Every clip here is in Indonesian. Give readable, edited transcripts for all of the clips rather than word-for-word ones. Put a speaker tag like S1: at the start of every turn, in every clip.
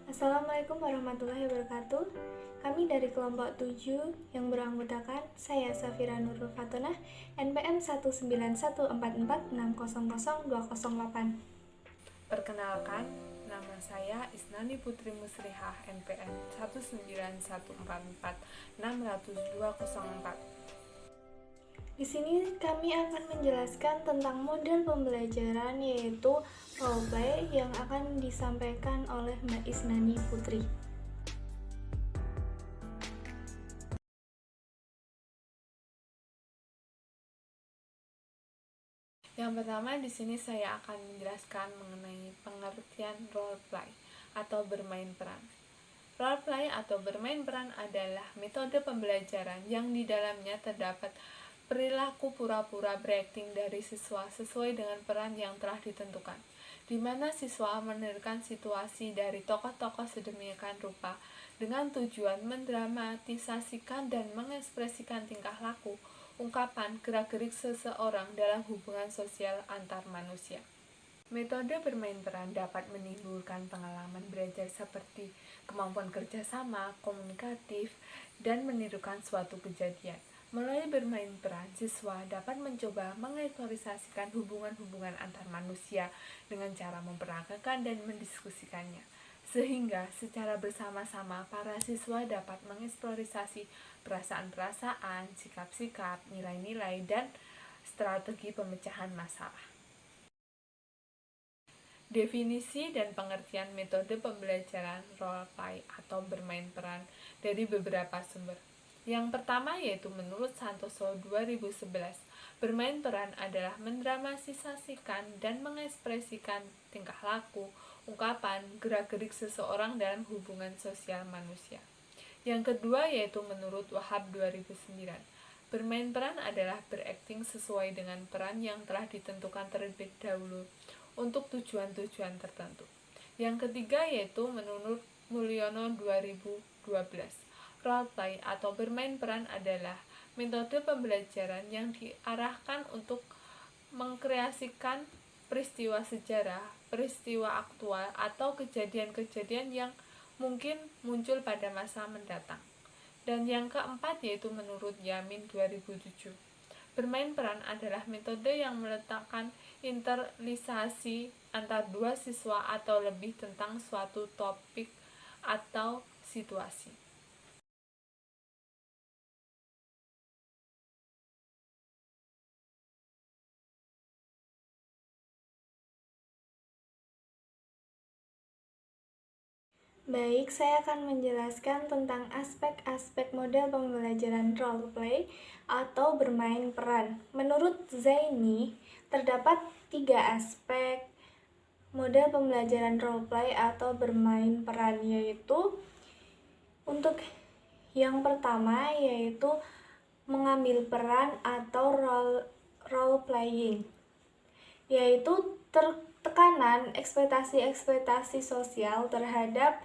S1: Assalamualaikum warahmatullahi wabarakatuh. Kami dari kelompok 7 yang beranggotakan saya Safira Nurul Fatonah, NPM 19144600208.
S2: Perkenalkan, nama saya Isnani Putri Musrihah, NPM 19144600204.
S1: Di sini kami akan menjelaskan tentang model pembelajaran yaitu roleplay yang akan disampaikan oleh Mbak Isnani Putri.
S2: Yang pertama di sini saya akan menjelaskan mengenai pengertian role play atau bermain peran. Role play atau bermain peran adalah metode pembelajaran yang di dalamnya terdapat perilaku pura-pura berakting dari siswa sesuai dengan peran yang telah ditentukan, di mana siswa menerikan situasi dari tokoh-tokoh sedemikian rupa dengan tujuan mendramatisasikan dan mengekspresikan tingkah laku, ungkapan, gerak-gerik seseorang dalam hubungan sosial antar manusia. Metode bermain peran dapat menimbulkan pengalaman belajar seperti kemampuan kerjasama, komunikatif, dan menirukan suatu kejadian. Melalui bermain peran, siswa dapat mencoba mengeksplorisasikan hubungan-hubungan antar manusia dengan cara memperagakan dan mendiskusikannya. Sehingga secara bersama-sama para siswa dapat mengeksplorisasi perasaan-perasaan, sikap-sikap, nilai-nilai, dan strategi pemecahan masalah. Definisi dan pengertian metode pembelajaran role play atau bermain peran dari beberapa sumber. Yang pertama yaitu menurut Santoso 2011, bermain peran adalah mendramatisasikan dan mengekspresikan tingkah laku, ungkapan, gerak-gerik seseorang dalam hubungan sosial manusia. Yang kedua yaitu menurut Wahab 2009, bermain peran adalah berakting sesuai dengan peran yang telah ditentukan terlebih dahulu untuk tujuan-tujuan tertentu. Yang ketiga yaitu menurut Mulyono 2012, role play atau bermain peran adalah metode pembelajaran yang diarahkan untuk mengkreasikan peristiwa sejarah, peristiwa aktual, atau kejadian-kejadian yang mungkin muncul pada masa mendatang. Dan yang keempat yaitu menurut Yamin 2007, bermain peran adalah metode yang meletakkan internalisasi antar dua siswa atau lebih tentang suatu topik atau situasi.
S1: Baik, saya akan menjelaskan tentang aspek-aspek model pembelajaran role play atau bermain peran. Menurut Zaini, terdapat 3 aspek model pembelajaran role play atau bermain peran, yaitu untuk yang pertama yaitu mengambil peran atau role playing, yaitu tekanan ekspektasi sosial terhadap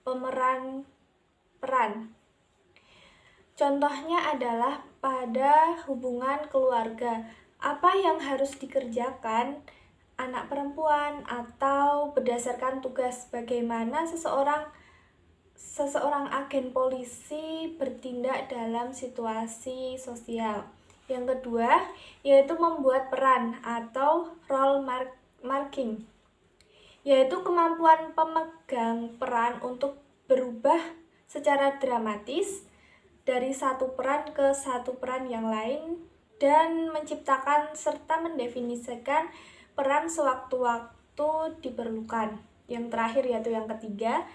S1: pemeran peran. Contohnya adalah pada hubungan keluarga, apa yang harus dikerjakan anak perempuan, atau berdasarkan tugas bagaimana seseorang agen polisi bertindak dalam situasi sosial. Yang kedua yaitu membuat peran atau role marking, yaitu kemampuan pemegang peran untuk berubah secara dramatis dari satu peran ke satu peran yang lain dan menciptakan serta mendefinisikan peran sewaktu-waktu diperlukan. Yang terakhir yaitu yang ketiga,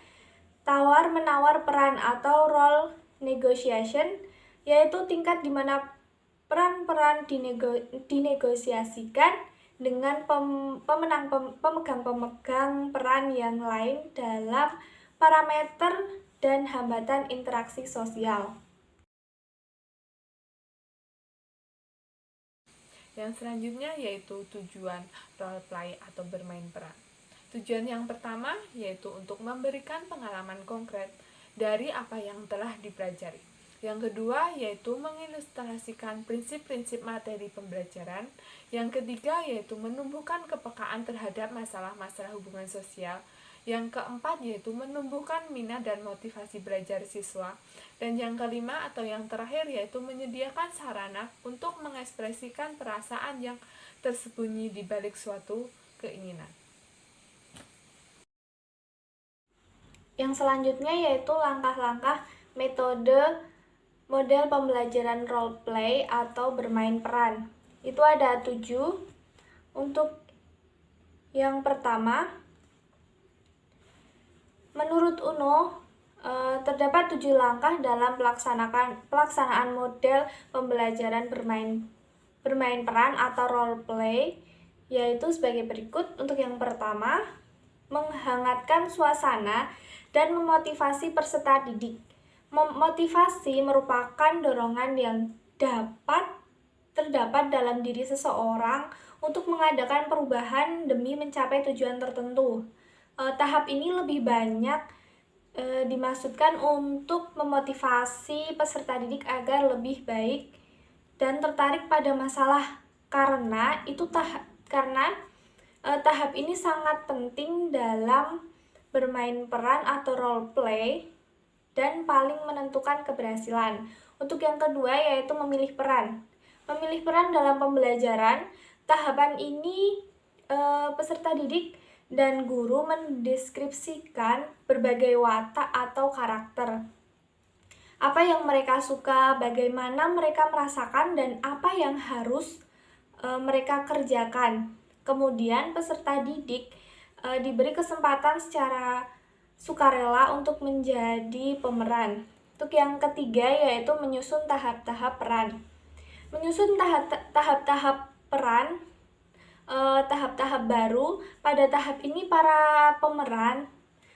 S1: tawar-menawar peran atau role negotiation, yaitu tingkat di mana peran-peran dinegosiasikan dengan pemegang peran yang lain dalam parameter dan hambatan interaksi sosial.
S2: Yang selanjutnya yaitu tujuan role play atau bermain peran. Tujuan yang pertama yaitu untuk memberikan pengalaman konkret dari apa yang telah dipelajari. Yang kedua yaitu mengilustrasikan prinsip-prinsip materi pembelajaran. Yang ketiga yaitu menumbuhkan kepekaan terhadap masalah-masalah hubungan sosial. Yang keempat yaitu menumbuhkan minat dan motivasi belajar siswa. Dan yang kelima atau yang terakhir yaitu menyediakan sarana untuk mengekspresikan perasaan yang tersembunyi di balik suatu keinginan.
S1: Yang selanjutnya yaitu langkah-langkah metode model pembelajaran role play atau bermain peran. Itu ada 7. Untuk yang pertama, menurut UNO, terdapat 7 langkah dalam pelaksanaan model pembelajaran bermain peran atau role play, yaitu sebagai berikut. Untuk yang pertama, menghangatkan suasana dan memotivasi peserta didik. Motivasi merupakan dorongan yang terdapat dalam diri seseorang untuk mengadakan perubahan demi mencapai tujuan tertentu. Tahap ini lebih banyak dimaksudkan untuk memotivasi peserta didik agar lebih baik dan tertarik pada masalah, karena tahap ini sangat penting dalam bermain peran atau role play dan paling menentukan keberhasilan. Untuk yang kedua yaitu memilih peran. Memilih peran dalam pembelajaran. Tahapan ini peserta didik dan guru mendeskripsikan berbagai watak atau karakter. Apa yang mereka suka, bagaimana mereka merasakan, dan apa yang harus mereka kerjakan. Kemudian peserta didik diberi kesempatan secara sukarela untuk menjadi pemeran. Untuk yang ketiga yaitu menyusun tahap-tahap peran. Menyusun tahap-tahap peran, tahap-tahap baru. Pada tahap ini para pemeran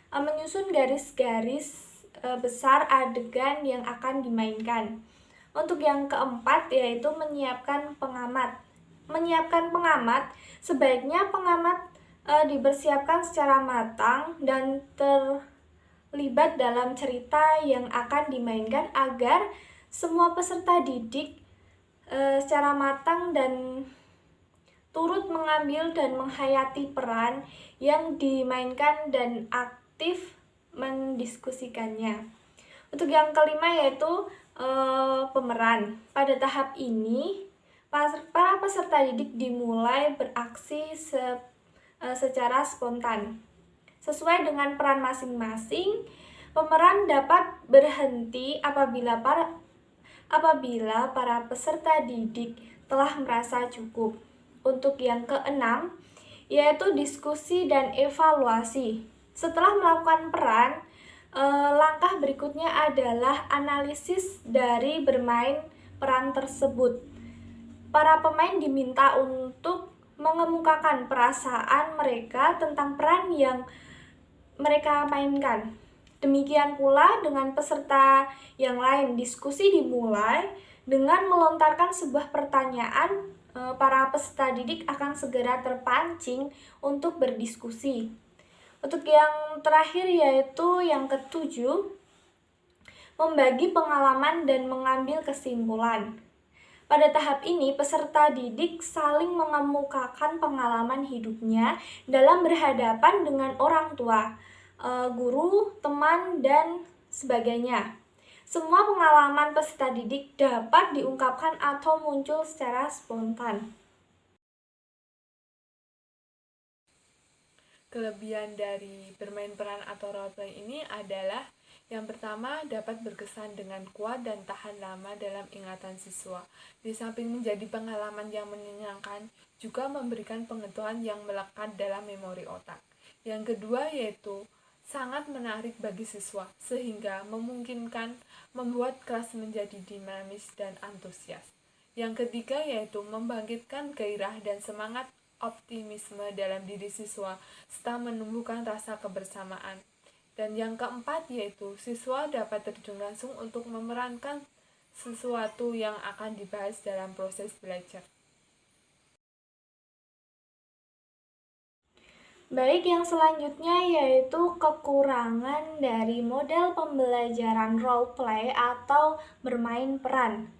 S1: menyusun garis-garis besar adegan yang akan dimainkan. Untuk yang keempat yaitu menyiapkan pengamat. Menyiapkan pengamat, sebaiknya pengamat dipersiapkan secara matang dan terlibat dalam cerita yang akan dimainkan agar semua peserta didik secara matang dan turut mengambil dan menghayati peran yang dimainkan dan aktif mendiskusikannya. Untuk yang kelima yaitu pemeran. Pada tahap ini para peserta didik dimulai beraksi secara spontan. Sesuai dengan peran masing-masing, pemeran dapat berhenti apabila para peserta didik telah merasa cukup. Untuk yang keenam, yaitu diskusi dan evaluasi. Setelah melakukan peran, langkah berikutnya adalah analisis dari bermain peran tersebut. Para pemain diminta untuk mengemukakan perasaan mereka tentang peran yang mereka mainkan. Demikian pula dengan peserta yang lain. Diskusi dimulai dengan melontarkan sebuah pertanyaan. Para peserta didik akan segera terpancing untuk berdiskusi. Untuk yang terakhir yaitu yang ketujuh, membagi pengalaman dan mengambil kesimpulan. Pada tahap ini, peserta didik saling mengemukakan pengalaman hidupnya dalam berhadapan dengan orang tua, guru, teman, dan sebagainya. Semua pengalaman peserta didik dapat diungkapkan atau muncul secara spontan.
S2: Kelebihan dari bermain peran atau role play ini adalah yang pertama, dapat berkesan dengan kuat dan tahan lama dalam ingatan siswa. Di samping menjadi pengalaman yang menyenangkan, juga memberikan pengetahuan yang melekat dalam memori otak. Yang kedua yaitu sangat menarik bagi siswa, sehingga memungkinkan membuat kelas menjadi dinamis dan antusias. Yang ketiga yaitu membangkitkan gairah dan semangat optimisme dalam diri siswa, serta menumbuhkan rasa kebersamaan. Dan yang keempat yaitu siswa dapat terjun langsung untuk memerankan sesuatu yang akan dibahas dalam proses belajar.
S1: Baik, yang selanjutnya yaitu kekurangan dari model pembelajaran role play atau bermain peran.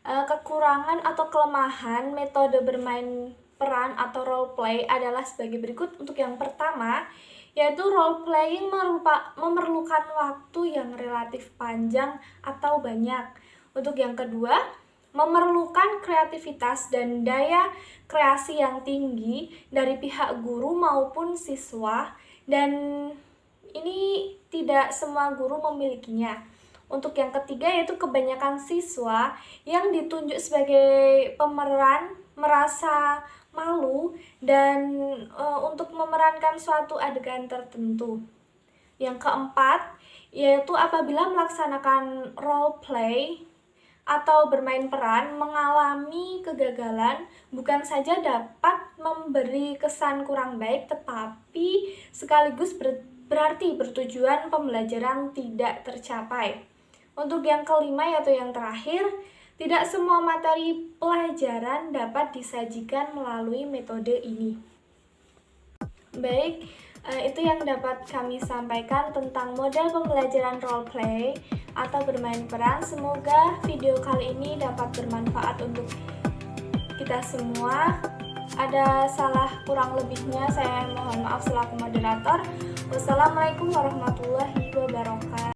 S1: Kekurangan atau kelemahan metode bermain peran atau role play adalah sebagai berikut. Untuk yang pertama yaitu role playing memerlukan waktu yang relatif panjang atau banyak. Untuk yang kedua, memerlukan kreativitas dan daya kreasi yang tinggi dari pihak guru maupun siswa, dan ini tidak semua guru memilikinya. Untuk yang ketiga, yaitu kebanyakan siswa yang ditunjuk sebagai pemeran merasa malu dan untuk memerankan suatu adegan tertentu. Yang keempat, yaitu apabila melaksanakan role play atau bermain peran mengalami kegagalan, bukan saja dapat memberi kesan kurang baik, tetapi sekaligus berarti bertujuan pembelajaran tidak tercapai. Untuk yang kelima, yaitu yang terakhir, tidak semua materi pelajaran dapat disajikan melalui metode ini. Baik, itu yang dapat kami sampaikan tentang model pembelajaran role play atau bermain peran. Semoga video kali ini dapat bermanfaat untuk kita semua. Ada salah kurang lebihnya, saya mohon maaf selaku moderator. Wassalamualaikum warahmatullahi wabarakatuh.